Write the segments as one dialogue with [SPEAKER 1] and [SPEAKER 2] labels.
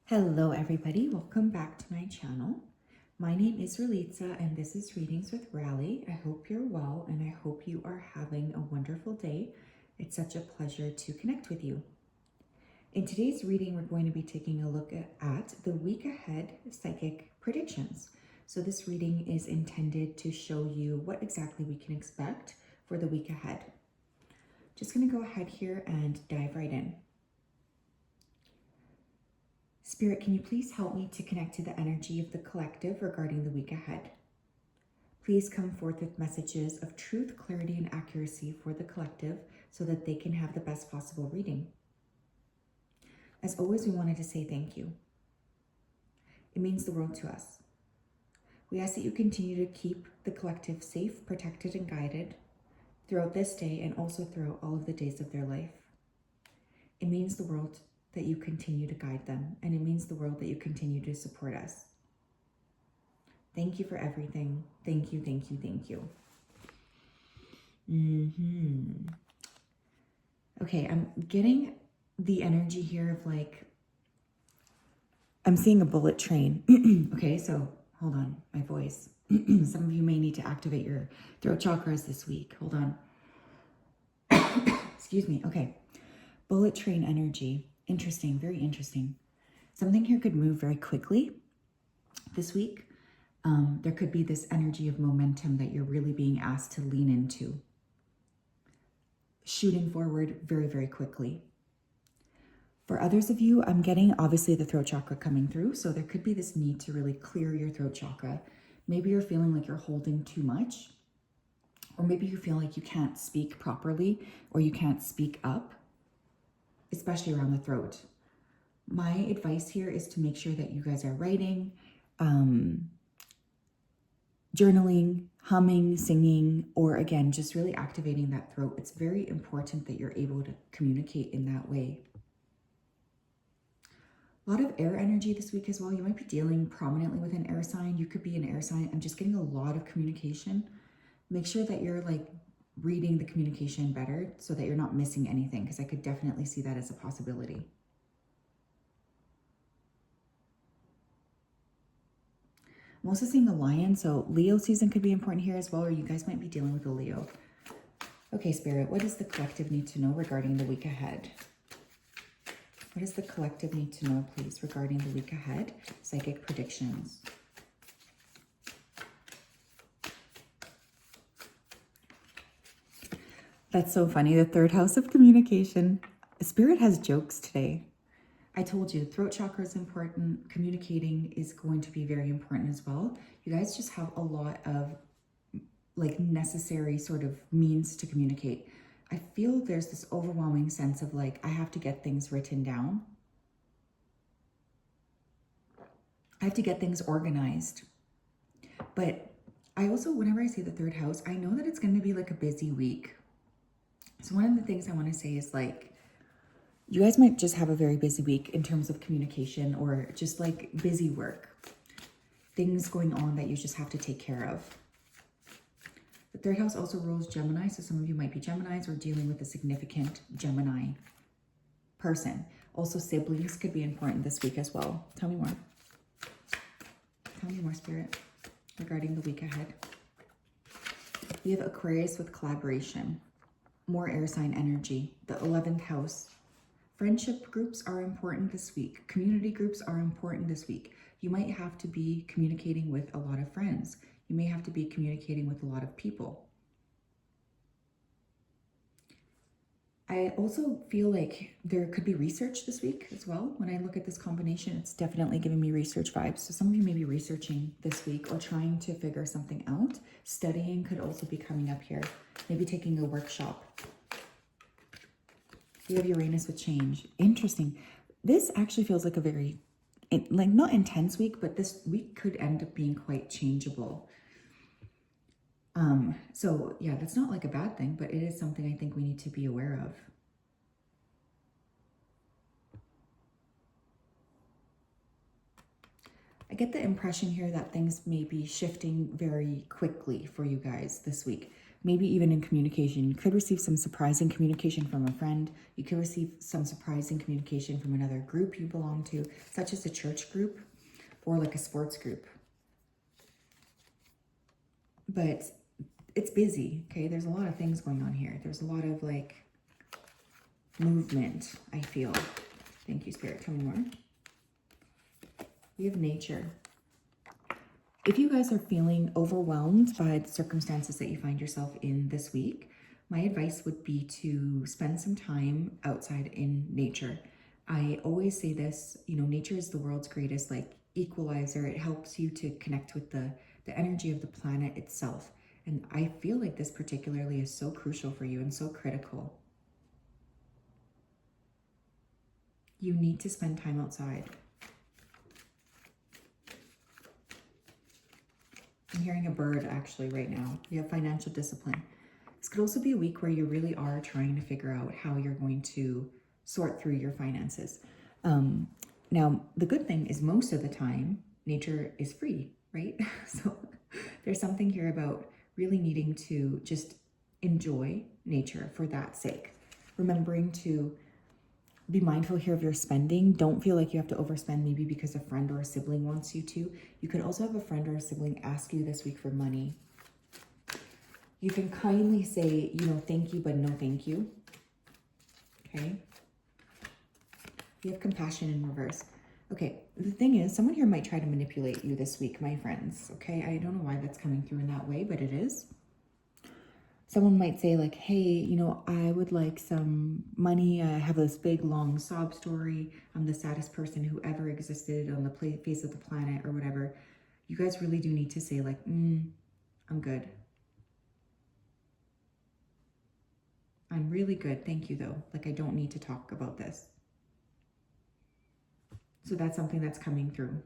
[SPEAKER 1] Hello everybody, welcome back to my channel. My name is Ralitza and this is Readings with Rali. I hope you're well and I hope you are having a wonderful day. It's such a pleasure to connect with you. In today's reading, we're going to be taking a look at the week ahead psychic predictions. So this reading is intended to show you what exactly we can expect for the week ahead. Just going to go ahead here and dive right in. Spirit, can you please help me to connect to the energy of the collective regarding the week ahead? Please come forth with messages of truth, clarity, and accuracy for the collective so that they can have the best possible reading. As always, we wanted to say thank you. It means the world to us. We ask that you continue to keep the collective safe, protected, and guided throughout this day and also throughout all of the days of their life. It means the world that you continue to guide them, and it means the world that you continue to support us. Thank you for everything. Thank you, thank you, thank you. Okay, I'm getting the energy here of like, I'm seeing a bullet train. Okay, so hold on, my voice. Some of you may need to activate your throat chakras this week. Hold on. Excuse me. Okay, bullet train energy. Interesting, very interesting. Something here could move very quickly this week. There could be this energy of momentum that you're really being asked to lean into. Shooting forward very, very quickly. For others of you, I'm getting obviously the throat chakra coming through. So there could be this need to really clear your throat chakra. Maybe you're feeling like you're holding too much. Or maybe you feel like you can't speak properly or you can't speak up, especially around the throat. My advice here is to make sure that you guys are writing, journaling, humming, singing, or again, just really activating that throat. It's very important that you're able to communicate in that way. A lot of air energy this week as well. You might be dealing prominently with an air sign. You could be an air sign. I'm just getting a lot of communication. Make sure that you're like reading the communication better so that you're not missing anything, because I could definitely see that as a possibility. I'm also seeing a lion, so Leo season could be important here as well, or you guys might be dealing with a Leo. Okay, Spirit, what does the collective need to know regarding the week ahead? What does the collective need to know, please, regarding the week ahead? Psychic predictions. That's so funny. The third house of communication. Spirit has jokes today. I told you, throat chakra is important. Communicating is going to be very important as well. You guys just have a lot of like necessary sort of means to communicate. I feel there's this overwhelming sense of like, I have to get things written down. I have to get things organized. But I also, whenever I see the third house, I know that it's going to be like a busy week. So one of the things I want to say is like, you guys might just have a very busy week in terms of communication or just like busy work. Things going on that you just have to take care of. The third house also rules Gemini, so some of you might be Geminis or dealing with a significant Gemini person. Also, siblings could be important this week as well. Tell me more. Tell me more, Spirit, regarding the week ahead. We have Aquarius with collaboration. More air sign energy. The 11th house. Friendship groups are important this week. Community groups are important this week. You might have to be communicating with a lot of friends. You may have to be communicating with a lot of people. I also feel like there could be research this week as well. When I look at this combination, it's definitely giving me research vibes. So some of you may be researching this week or trying to figure something out. Studying could also be coming up here. Maybe taking a workshop. You have Uranus with change. Interesting. This actually feels like a very, like not intense week, but this week could end up being quite changeable. So yeah, that's not like a bad thing, but it is something I think we need to be aware of. I get the impression here that things may be shifting very quickly for you guys this week. maybe even in communication. You could receive some surprising communication from a friend. You could receive some surprising communication from another group you belong to, such as a church group or like a sports group. But it's busy, okay? There's a lot of things going on here. There's a lot of like movement, I feel. Thank you, Spirit. Tell me more. We have nature. If you guys are feeling overwhelmed by the circumstances that you find yourself in this week, my advice would be to spend some time outside in nature. I always say this, you know, nature is the world's greatest like equalizer. It helps you to connect with the energy of the planet itself. And I feel like this particularly is so crucial for you and so critical. You need to spend time outside. I'm hearing a bird actually right now. You have financial discipline. This could also be a week where you really are trying to figure out how you're going to sort through your finances. Now, the good thing is most of the time, nature is free, right? So there's something here about really needing to just enjoy nature for that sake. Remembering to be mindful here of your spending. Don't feel like you have to overspend maybe because a friend or a sibling wants you to. You could also have a friend or a sibling ask you this week for money. You can kindly say, you know, thank you, but no thank you. Okay. You have compassion in reverse. Okay, the thing is, someone here might try to manipulate you this week, my friends. Okay, I don't know why that's coming through in that way, but it is. Someone might say like, hey, you know, I would like some money. I have this big, long sob story. I'm the saddest person who ever existed on the face of the planet or whatever. You guys really do need to say like, I'm good. I'm really good. Thank you, though. Like, I don't need to talk about this. So that's something that's coming through.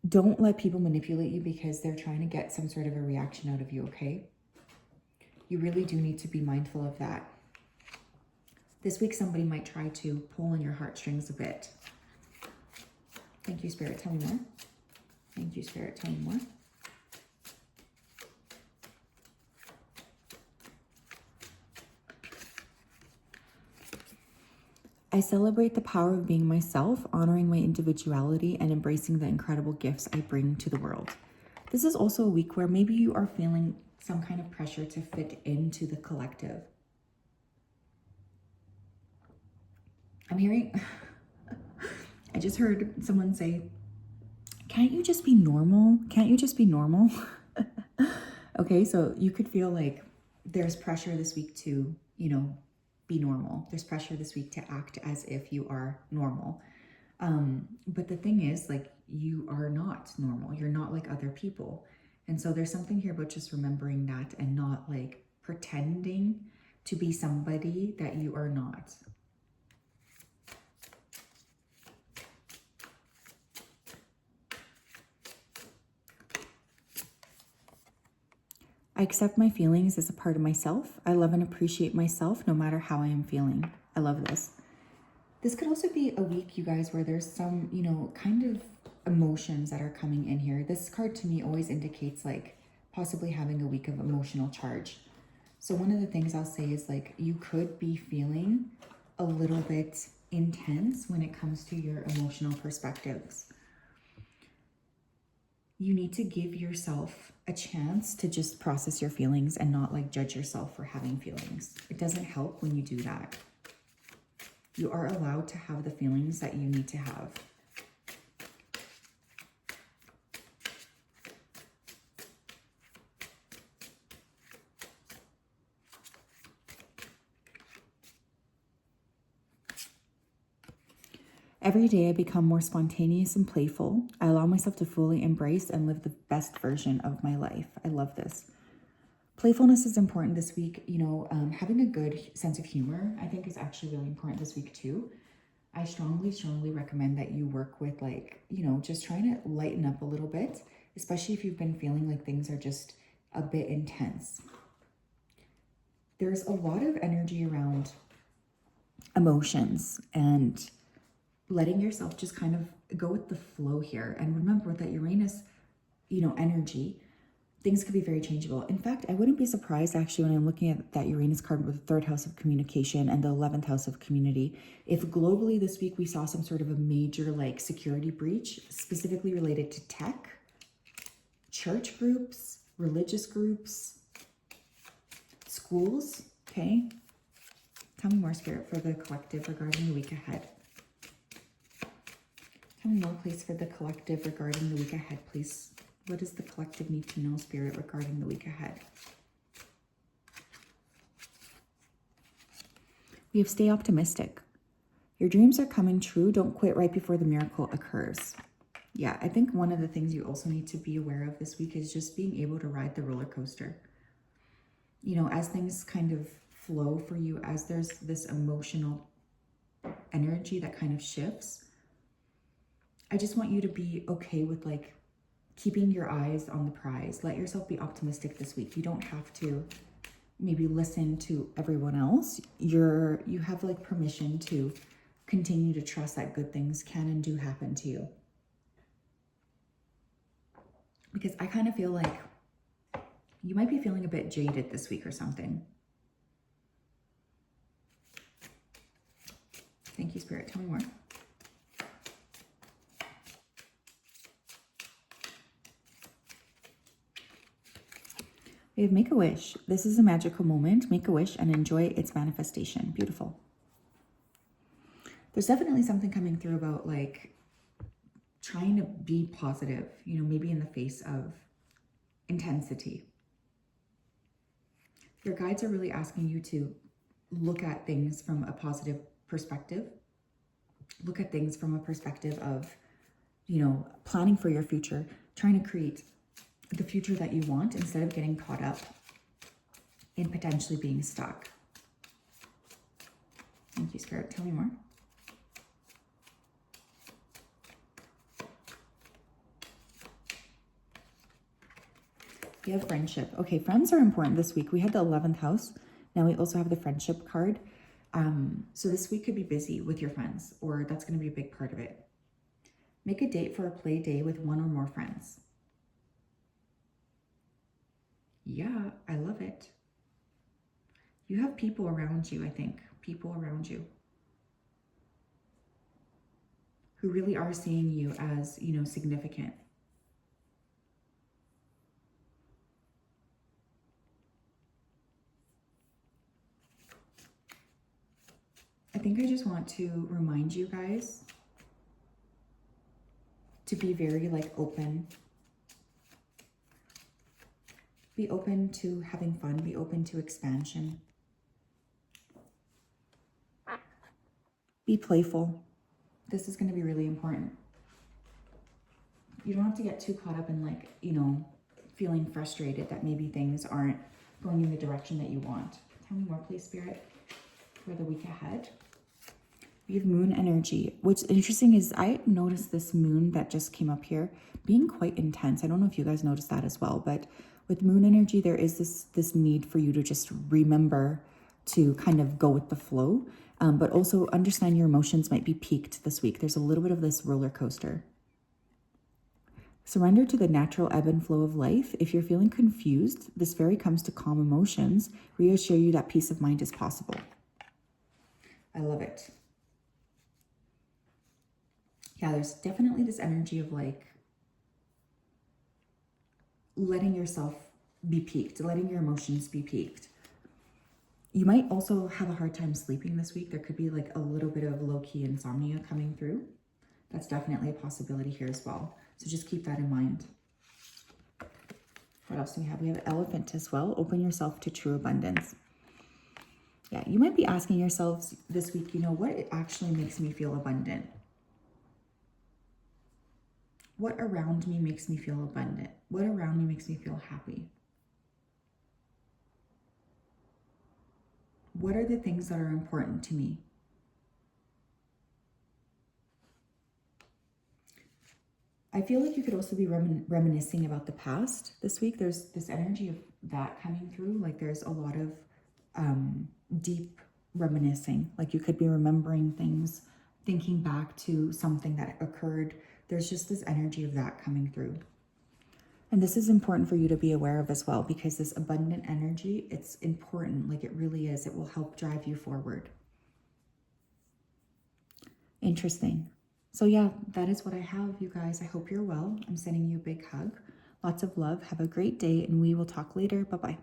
[SPEAKER 1] Don't let people manipulate you because they're trying to get some sort of a reaction out of you, okay? You really do need to be mindful of that. This week, somebody might try to pull on your heartstrings a bit. Thank you, Spirit. Tell me more. Thank you, Spirit. Tell me more. I celebrate the power of being myself, honoring my individuality, and embracing the incredible gifts I bring to the world. This is also a week where maybe you are feeling some kind of pressure to fit into the collective. I'm hearing, I just heard someone say, can't you just be normal? Can't you just be normal? Okay, so you could feel like there's pressure this week to, you know, be normal. There's pressure this week to act as if you are normal. But the thing is, like, you are not normal. You're not like other people. And so there's something here about just remembering that and not like pretending to be somebody that you are not. I accept my feelings as a part of myself. I love and appreciate myself no matter how I am feeling. I love this. This could also be a week, you guys, where there's some, you know, kind of emotions that are coming in here. This card to me always indicates like possibly having a week of emotional charge. So one of the things I'll say is like you could be feeling a little bit intense when it comes to your emotional perspectives. You need to give yourself a chance to just process your feelings and not like judge yourself for having feelings. It doesn't help when you do that. You are allowed to have the feelings that you need to have. Every day I become more spontaneous and playful. I allow myself to fully embrace and live the best version of my life. I love this. Playfulness is important this week. You know, having a good sense of humor, I think, is actually really important this week too. I strongly, strongly recommend that you work with like, you know, just trying to lighten up a little bit, especially if you've been feeling like things are just a bit intense. There's a lot of energy around emotions and letting yourself just kind of go with the flow here. And remember that Uranus, you know, energy things could be very changeable. In fact, I wouldn't be surprised actually when I'm looking at that Uranus card with the third house of communication and the 11th house of community, if globally this week we saw some sort of a major like security breach, specifically related to tech, church groups, religious groups, schools, okay? Tell me more, Spirit, for the collective regarding the week ahead. Tell me more, please, for the collective regarding the week ahead, please. What does the collective need to know, Spirit, regarding the week ahead? We have stay optimistic. Your dreams are coming true. Don't quit right before the miracle occurs. Yeah, I think one of the things you also need to be aware of this week is just being able to ride the roller coaster. You know, as things kind of flow for you, as there's this emotional energy that kind of shifts, I just want you to be okay with like keeping your eyes on the prize. Let yourself be optimistic this week. You don't have to maybe listen to everyone else. You have like permission to continue to trust that good things can and do happen to you. Because I kind of feel like you might be feeling a bit jaded this week or something. Thank you, Spirit. Tell me more. We have make a wish. This is a magical moment. Make a wish and enjoy its manifestation. Beautiful. There's definitely something coming through about like trying to be positive, you know, maybe in the face of intensity. Your guides are really asking you to look at things from a positive perspective. Look at things from a perspective of, you know, planning for your future, trying to create the future that you want instead of getting caught up in potentially being stuck. Thank you, Spirit. Tell me more. We have friendship. Okay, friends are important this week. We had the 11th house. Now we also have the friendship card. So this week could be busy with your friends, or that's going to be a big part of it. Make a date for a play day with one or more friends. Yeah, I love it. You have people around you, I think. People around you who really are seeing you as, you know, significant. I think I just want to remind you guys to be very like open. Be open to having fun. Be open to expansion. Be playful. This is going to be really important. You don't have to get too caught up in like, you know, feeling frustrated that maybe things aren't going in the direction that you want. Tell me more, please, Spirit, for the week ahead. We have moon energy. What's interesting is I noticed this moon that just came up here being quite intense. I don't know if you guys noticed that as well, but with moon energy, there is this need for you to just remember to kind of go with the flow, but also understand your emotions might be peaked this week. There's a little bit of this roller coaster. Surrender to the natural ebb and flow of life. If you're feeling confused, this fairy comes to calm emotions, reassure you that peace of mind is possible. I love it. Yeah, there's definitely this energy of like letting yourself be peaked, letting your emotions be peaked. You might also have a hard time sleeping this week. There could be like a little bit of low-key insomnia coming through. That's definitely a possibility here as well. So just keep that in mind. What else do we have? We have elephant as well. Open yourself to true abundance. Yeah, you might be asking yourselves this week, you know, what actually makes me feel abundant? What around me makes me feel abundant? What around me makes me feel happy? What are the things that are important to me? I feel like you could also be reminiscing about the past this week. There's this energy of that coming through. Like there's a lot of deep reminiscing. Like you could be remembering things, thinking back to something that occurred. There's just this energy of that coming through. And this is important for you to be aware of as well, because this abundant energy, it's important, like it really is. It will help drive you forward. Interesting. So yeah, that is what I have, you guys. I hope you're well. I'm sending you a big hug. Lots of love. Have a great day, and we will talk later. Bye-bye.